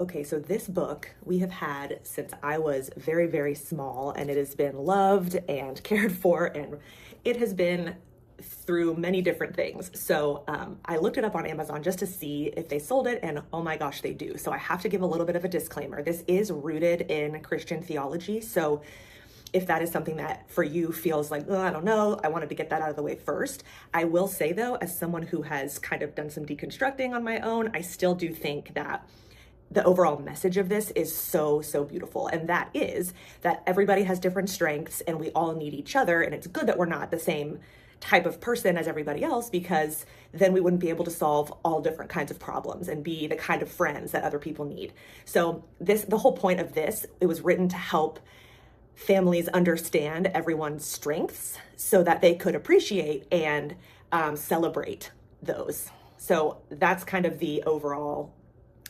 Okay, so this book we have had since I was very, very small, and it has been loved and cared for, and it has been through many different things. So I looked it up on Amazon just to see if they sold it, and oh my gosh, they do. So I have to give a little bit of a disclaimer. This is rooted in Christian theology. So if that is something that for you feels like, oh, I don't know, I wanted to get that out of the way first. I will say though, as someone who has kind of done some deconstructing on my own, I still do think that the overall message of this is so, so beautiful. And that is that everybody has different strengths and we all need each other. And it's good that we're not the same type of person as everybody else, because then we wouldn't be able to solve all different kinds of problems and be the kind of friends that other people need. So the whole point of this, it was written to help families understand everyone's strengths so that they could appreciate and celebrate those. So that's kind of the overall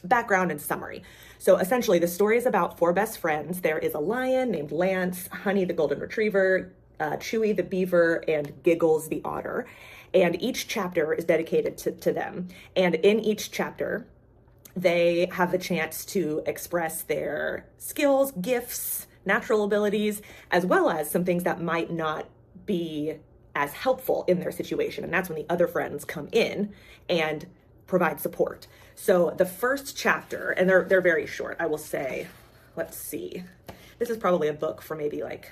background and summary. So essentially the story is about four best friends. There is a lion named Lance, Honey the golden retriever, Chewy the beaver, and Giggles the otter. And each chapter is dedicated to them. And in each chapter, they have the chance to express their skills, gifts, natural abilities, as well as some things that might not be as helpful in their situation. And that's when the other friends come in and provide support. So the first chapter, and they're very short, I will say, let's see. This is probably a book for maybe like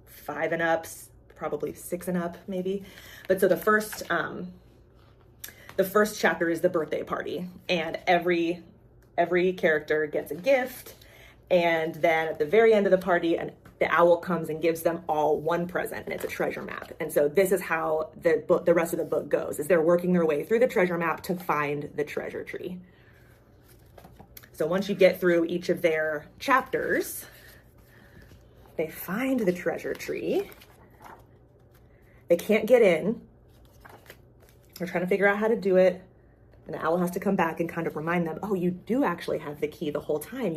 5 and up, probably 6 and up maybe. But so the first chapter is the birthday party, and every character gets a gift. And then at the very end of the party, the owl comes and gives them all one present, and it's a treasure map. And so this is how the rest of the book goes, is they're working their way through the treasure map to find the treasure tree. So once you get through each of their chapters, they find the treasure tree. They can't get in. They're trying to figure out how to do it. And the owl has to come back and kind of remind them, oh, you do actually have the key the whole time.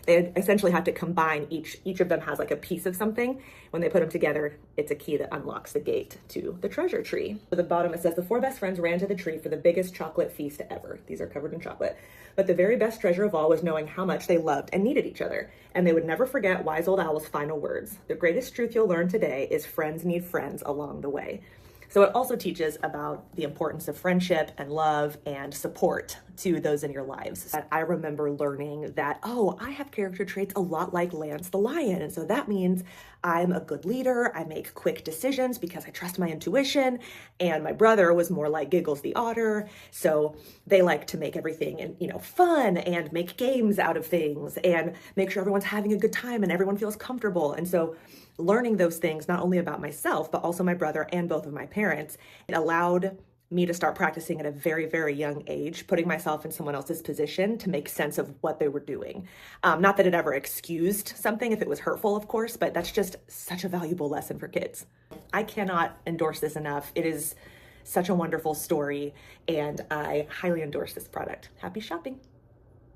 They essentially have to combine, each of them has like a piece of something. When they put them together, it's a key that unlocks the gate to the treasure tree. At the bottom, it says, the four best friends ran to the tree for the biggest chocolate feast ever. These are covered in chocolate. But the very best treasure of all was knowing how much they loved and needed each other. And they would never forget Wise Old Owl's final words. The greatest truth you'll learn today is friends need friends along the way. So it also teaches about the importance of friendship and love and support to those in your lives. And I remember learning that, oh, I have character traits a lot like Lance the lion. And so that means I'm a good leader. I make quick decisions because I trust my intuition. And my brother was more like Giggles the otter. So they like to make everything, fun and make games out of things and make sure everyone's having a good time and everyone feels comfortable. And so learning those things, not only about myself, but also my brother and both of my parents, it allowed me to start practicing at a very, very young age, putting myself in someone else's position to make sense of what they were doing. Not that it ever excused something if it was hurtful, of course, but that's just such a valuable lesson for kids. I cannot endorse this enough. It is such a wonderful story, and I highly endorse this product. Happy shopping.